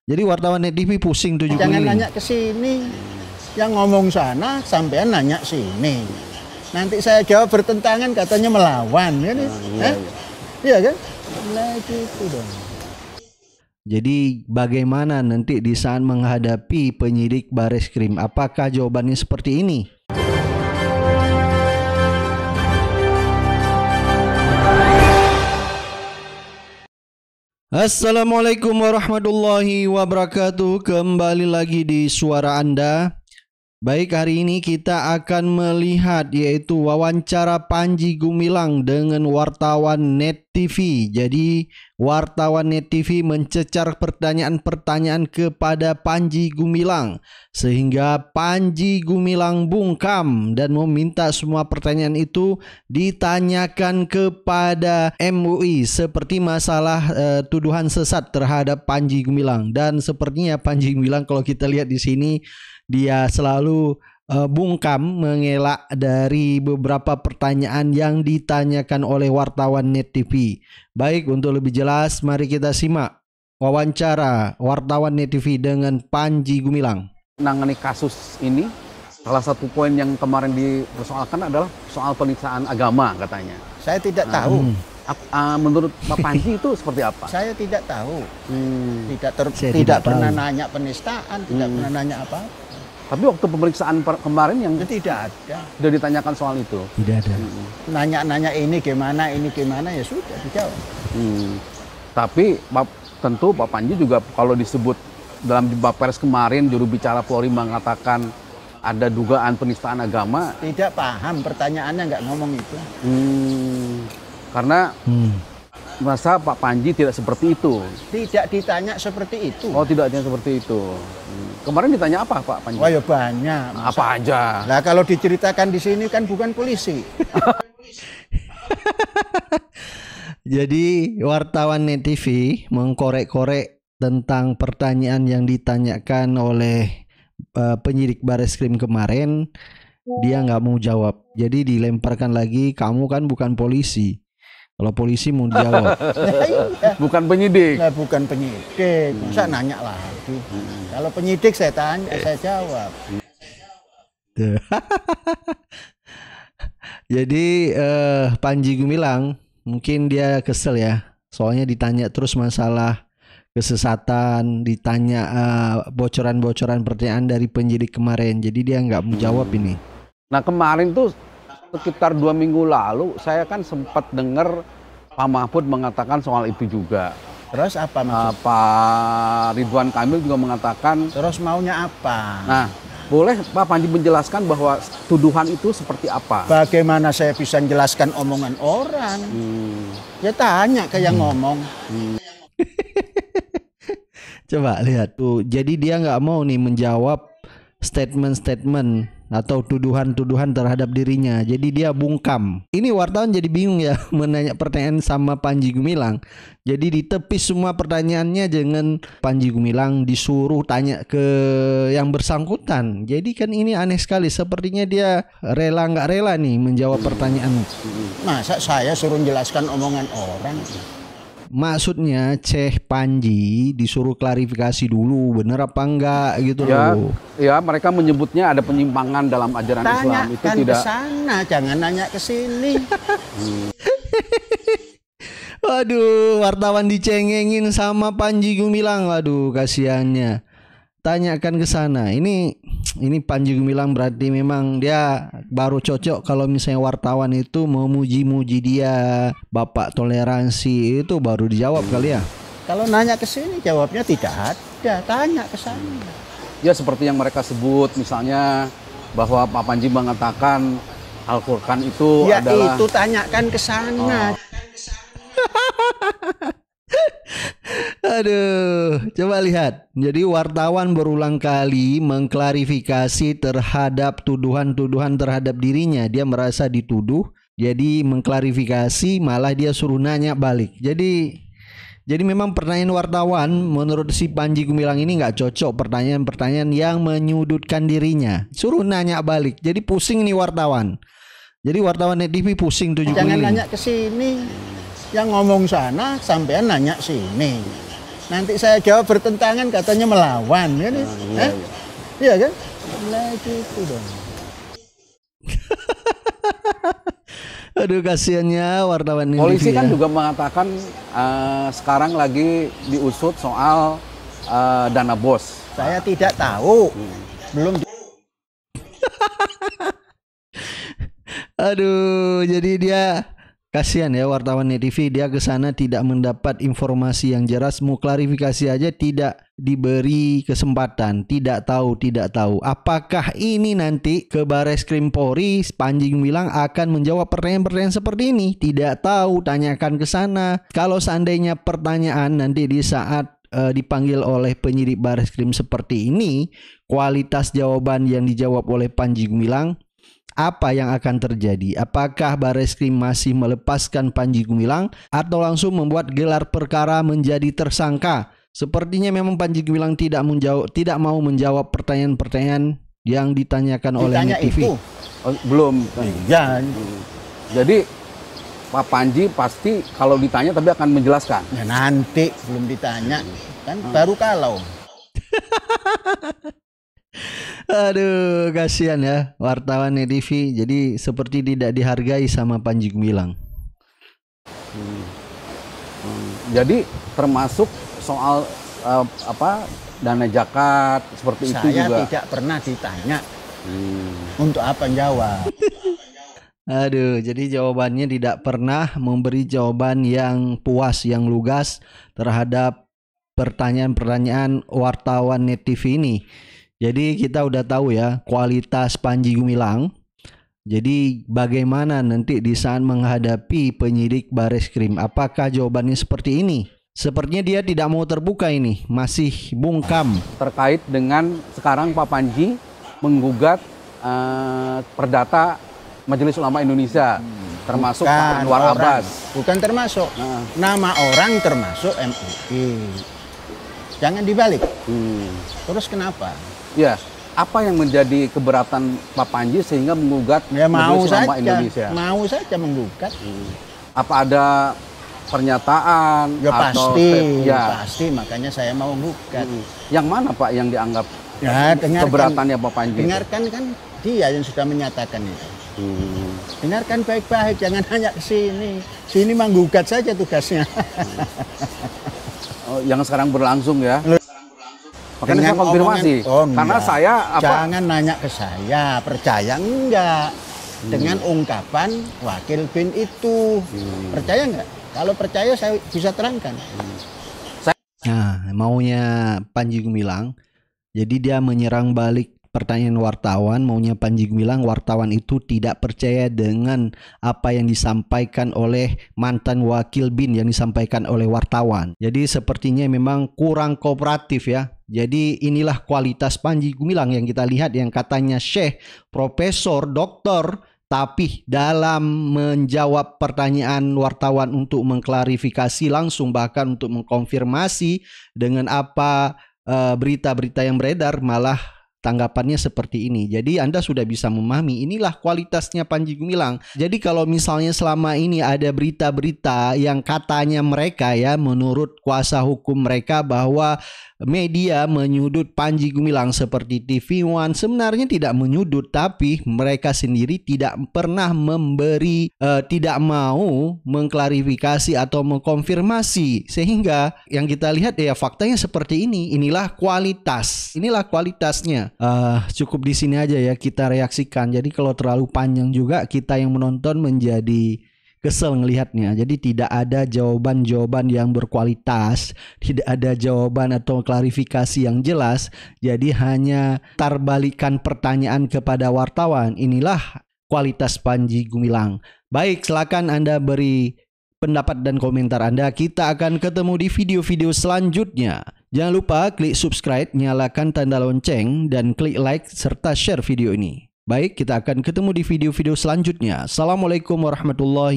Jadi wartawan Net TV pusing tuh juga. Jangan nanya ke sini. Yang ngomong sana, sampean nanya sini. Nanti saya jawab bertentangan, katanya melawan, kan? Iya kan? Nah gitu dong. Jadi bagaimana nanti di saat menghadapi penyidik Bareskrim? Apakah jawabannya seperti ini? Assalamualaikum warahmatullahi wabarakatuh. Kembali lagi di suara Anda. Baik, hari ini kita akan melihat yaitu wawancara Panji Gumilang dengan wartawan Net TV. Jadi wartawan Net TV mencecar pertanyaan-pertanyaan kepada Panji Gumilang, sehingga Panji Gumilang bungkam dan meminta semua pertanyaan itu ditanyakan kepada MUI, seperti masalah tuduhan sesat terhadap Panji Gumilang. Dan sepertinya Panji Gumilang, kalau kita lihat di sini, dia selalu bungkam mengelak dari beberapa pertanyaan yang ditanyakan oleh wartawan Net TV. Baik, untuk lebih jelas mari kita simak wawancara wartawan Net TV dengan Panji Gumilang. Menangani kasus ini, salah satu poin yang kemarin dipersoalkan adalah soal penistaan agama katanya. Saya tidak tahu. Menurut Pak Panji itu seperti apa? Saya tidak tahu. Tidak pernah nanya penistaan, tidak pernah nanya apa. Tapi waktu pemeriksaan kemarin yang tidak ada. Sudah ditanyakan soal itu. Tidak ada. Nanya-nanya ini gimana ya sudah dijawab. Tapi tentu Pak Panji juga kalau disebut dalam jumpa pers kemarin, juru bicara Polri mengatakan ada dugaan penistaan agama. Tidak paham, pertanyaannya nggak ngomong itu. Karena merasa Pak Panji tidak seperti itu. Tidak ditanya seperti itu. Oh, tidak ditanya seperti itu. Kemarin ditanya apa Pak Panji? Wah, ya banyak. Apa aja? Nah, kalau diceritakan di sini kan bukan polisi. Jadi wartawan Net TV mengkorek-korek tentang pertanyaan yang ditanyakan oleh penyidik Bareskrim kemarin. Dia nggak mau jawab. Jadi dilemparkan lagi, kamu kan bukan polisi. Kalau polisi mau jawab. Bukan penyidik. Nah, bukan penyidik. Masa nanya lagi. Kalau penyidik saya tanya, saya jawab. Jadi Panji Gumilang mungkin dia kesel ya. Soalnya ditanya terus masalah kesesatan, ditanya bocoran-bocoran pertanyaan dari penyidik kemarin. Jadi dia nggak mau jawab ini. Nah, kemarin tuh sekitar 2 minggu lalu saya kan sempat dengar Pak Mahfud mengatakan soal itu juga. Terus apa maksudnya? Pak Ridwan Kamil juga mengatakan. Terus maunya apa? Nah, boleh Pak Panji menjelaskan bahwa tuduhan itu seperti apa? Bagaimana saya bisa menjelaskan omongan orang? Ya tanya ke yang ngomong. Coba lihat tuh. Jadi dia nggak mau nih menjawab statement-statement atau tuduhan-tuduhan terhadap dirinya. Jadi dia bungkam. Ini wartawan jadi bingung ya menanya pertanyaan sama Panji Gumilang. Jadi ditepis semua pertanyaannya dengan Panji Gumilang disuruh tanya ke yang bersangkutan. Jadi kan ini aneh sekali. Sepertinya dia rela nggak rela nih menjawab pertanyaan. Masa saya suruh menjelaskan omongan orang? Maksudnya Panji disuruh klarifikasi dulu bener apa enggak gitu loh. Ya, mereka menyebutnya ada penyimpangan dalam ajaran Islam. Itu Tanyakan tidak. ke sana, jangan nanya ke sini. Waduh, wartawan dicengengin sama Panji Gumilang. Waduh, kasihannya. Tanyakan ke sana. Ini Panji Gumilang berarti memang dia baru cocok kalau misalnya wartawan itu memuji-muji dia, Bapak toleransi, itu baru dijawab kali ya. Kalau nanya ke sini jawabnya tidak ada, tanya ke sana. Ya seperti yang mereka sebut misalnya bahwa Pak Panji mengatakan Al-Qur'an itu ya adalah. Itu tanyakan ke sana. Aduh, coba lihat. Jadi wartawan berulang kali mengklarifikasi terhadap tuduhan-tuduhan terhadap dirinya. Dia merasa dituduh, jadi mengklarifikasi, malah dia suruh nanya balik. Jadi memang pertanyaan wartawan menurut si Panji Gumilang ini nggak cocok, pertanyaan-pertanyaan yang menyudutkan dirinya. Suruh nanya balik. Jadi pusing nih wartawan. Jadi wartawan Net TV pusing tuh. Jangan nanya ke sini. Yang ngomong sana, sampean nanya sini. Nanti saya jawab bertentangan katanya melawan, kan? Iya. Iya kan? Lah gitu dong. Aduh, kasihannya wartawan ini. Polisi kan juga mengatakan sekarang lagi diusut soal dana bos. Saya tidak tahu. Belum. Aduh, jadi dia kasihan ya wartawan Net TV, dia ke sana tidak mendapat informasi yang jelas, mau klarifikasi aja tidak diberi kesempatan, tidak tahu apakah ini nanti ke Bareskrim Polri Panji Gumilang akan menjawab pertanyaan-pertanyaan seperti ini, tidak tahu, tanyakan ke sana. Kalau seandainya pertanyaan nanti di saat dipanggil oleh penyidik Bareskrim seperti ini, kualitas jawaban yang dijawab oleh Panji Gumilang, apa yang akan terjadi? Apakah Bareskrim masih melepaskan Panji Gumilang atau langsung membuat gelar perkara menjadi tersangka? Sepertinya memang Panji Gumilang tidak mau menjawab pertanyaan-pertanyaan yang ditanyakan oleh Net TV. Itu. Oh, belum. Iya. Jadi Pak Panji pasti kalau ditanya tapi akan menjelaskan. Ya nanti belum ditanya kan baru kalau. Aduh, kasihan ya wartawan Net TV. Jadi seperti tidak dihargai sama Panji Gumilang. Jadi termasuk soal dana zakat seperti itu juga. Saya tidak pernah ditanya. Untuk apa jawab? Aduh, jadi jawabannya tidak pernah memberi jawaban yang puas, yang lugas terhadap pertanyaan-pertanyaan wartawan Net TV ini. Jadi kita udah tahu ya kualitas Panji Gumilang. Jadi bagaimana nanti di saat menghadapi penyidik Bareskrim, apakah jawabannya seperti ini? Sepertinya dia tidak mau terbuka ini, masih bungkam. Terkait dengan sekarang Pak Panji menggugat perdata Majelis Ulama Indonesia, termasuk Pak Anwar Abbas. Bukan termasuk. Nama orang termasuk MUI. Jangan dibalik. Terus kenapa? Ya, apa yang menjadi keberatan Pak Panji sehingga menggugat Majelis Ulama Indonesia? Mau saja menggugat. Apa ada pernyataan? Ya atau pasti makanya saya mau menggugat. Yang mana Pak yang dianggap keberatannya Pak Panji? Dengarkan kan dia yang sudah menyatakan itu. Dengarkan baik-baik, jangan hanya ke sini. Sini menggugat saja tugasnya. Oh, yang sekarang berlangsung ya? Makanya saya konfirmasi, karena saya jangan nanya ke saya, percaya enggak dengan ungkapan Wakil Bin itu, percaya enggak? Kalau percaya saya bisa terangkan. Nah, maunya Panji Gumilang, jadi dia menyerang balik pertanyaan wartawan, maunya Panji Gumilang wartawan itu tidak percaya dengan apa yang disampaikan oleh mantan Wakil Bin yang disampaikan oleh wartawan. Jadi sepertinya memang kurang kooperatif ya. Jadi inilah kualitas Panji Gumilang yang kita lihat, yang katanya Syekh, Profesor, Doktor, tapi dalam menjawab pertanyaan wartawan untuk mengklarifikasi langsung, bahkan untuk mengkonfirmasi dengan apa berita-berita yang beredar, malah tanggapannya seperti ini. Jadi Anda sudah bisa memahami inilah kualitasnya Panji Gumilang. Jadi kalau misalnya selama ini ada berita-berita yang katanya mereka ya, menurut kuasa hukum mereka, bahwa media menyudut Panji Gumilang seperti TV One, sebenarnya tidak menyudut, tapi mereka sendiri tidak pernah memberi, tidak mau mengklarifikasi atau mengkonfirmasi, sehingga yang kita lihat ya faktanya seperti ini. Inilah kualitasnya. Cukup di sini aja ya kita reaksikan. Jadi kalau terlalu panjang juga kita yang menonton menjadi kesel ngelihatnya. Jadi tidak ada jawaban-jawaban yang berkualitas, tidak ada jawaban atau klarifikasi yang jelas. Jadi hanya tarbalikan pertanyaan kepada wartawan. Inilah kualitas Panji Gumilang. Baik, silakan Anda beri pendapat dan komentar Anda. Kita akan ketemu di video-video selanjutnya. Jangan lupa klik subscribe, nyalakan tanda lonceng, dan klik like serta share video ini. Baik, kita akan ketemu di video-video selanjutnya. Assalamualaikum warahmatullahi wabarakatuh.